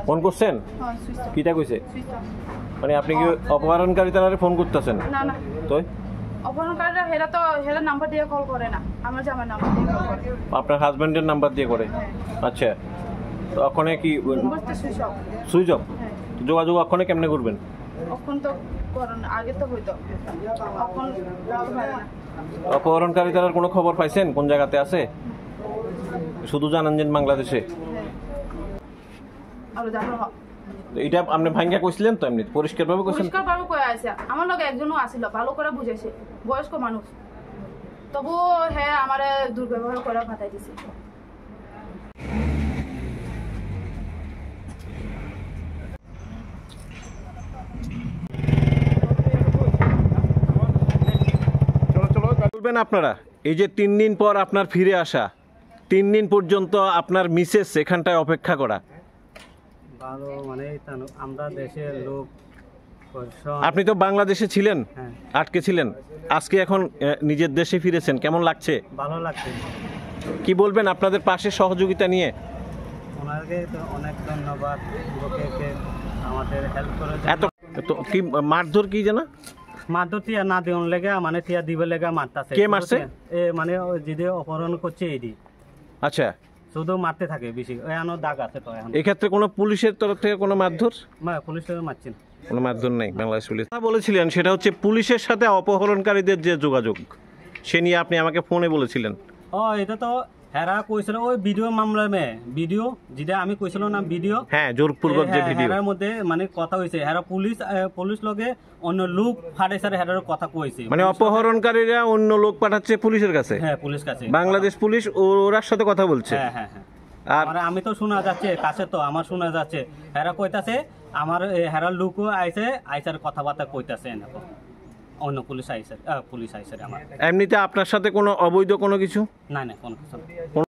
Phone করছেন? কিটা কইছে? মানে আপনি কি অপহরণকারী তারারে ফোন করতেছেন? না না তো অপহরণকারীরা হেরা নাম্বার দিয়ে কল করে না, আমার জামার নাম্বার দিয়ে কল করে। আপনার হাজবেন্ডের নাম্বার দিয়ে করে? আচ্ছা, তো ওখানে কি সুইচ অফ? যোগাযোগ ওখানে কেমনে করবেন? এখন তো করেন, আগে তো হইতো, এখন অপহরণকারী তারার কোনো খবর পাইছেন? কোন জায়গাতে আছে? শুধু জানেন যে বাংলাদেশে। এটা আপনি ভাঙ্গা কইছিলেন তো? এমনি পরিষ্কার ভাবে কইছেন? পরিষ্কার ভাবে কই আছে, আমার লগে একজনও আছিল, ভালো করে বুঝাইছে, বয়স্ক মানুষ, তবু হ্যাঁ আমারে দুর্ব্যবহার করে ফাটাই দিছে। বলবেন আপনারা এই যে 3 দিন পর আপনার ফিরে আসা, 3 দিন পর্যন্ত আপনার মিসেস এখানটায় অপেক্ষা করা, ভালো মানে আমরা দেশের লোক। আপনি তো বাংলাদেশে ছিলেন, আটকে ছিলেন, আজকে এখন নিজের দেশে ফিরেছেন, কেমন লাগছে? ভালো লাগছে। কি বলবেন আপনাদের পাশে সহযোগিতা নিয়ে? ওনাকে তো অনেক ধন্যবাদ, লোকেকে আমাদের হেল্প করে। এত কি মারধর কি জানা? মারধর টিয়া না দিন লেগে মানে টিয়া দিবে লেগে মারতাছে। কে মারছে? এ মানে যদি অপহরণ করছে এডি। আচ্ছা, শুধু মারতে থাকে বেশি, এখনো দাগ আছে তো। এখন এক্ষেত্রে কোনো পুলিশের তরফ থেকে কোনো মারধর? পুলিশের মারছেন, কোনো মারধর নেই বাংলাদেশ পুলিশ। বলেছিলেন সেটা হচ্ছে পুলিশের সাথে অপহরণকারীদের যে যোগাযোগ, সে নিয়ে আপনি আমাকে ফোনে বলেছিলেন। এটা তো হেরা কইছিল ওই ভিডিও মামলা ভিডিও যেটা আমি কইছিল না, ভিডিও। হ্যাঁ, জোরপূর্বক যে ভিডিও। হেরার মধ্যে মানে কথা হইছে, হেরা পুলিশ লগে অন্য লোক ফাটাইছে, হেরার কথা কইছে। মানে অপহরণকারীরা অন্য লোক পাঠাচ্ছে পুলিশের কাছে? হ্যাঁ, পুলিশ কাছে, বাংলাদেশ পুলিশ ওরার সাথে কথা বলছে। হ্যাঁ হ্যাঁ হ্যাঁ। আর আমি তো শোনা যাচ্ছে কাছে, তো আমার শোনা যাচ্ছে হেরা কইতাছে আমার হেরার লোকও আইসার কথাবার্তা কইতাছে এখন অন্য পুলিশ আইসার আমার। এমনিতে আপনার সাথে কোনো অবৈধ কোনো কিছু? না না, কোনো কিছু।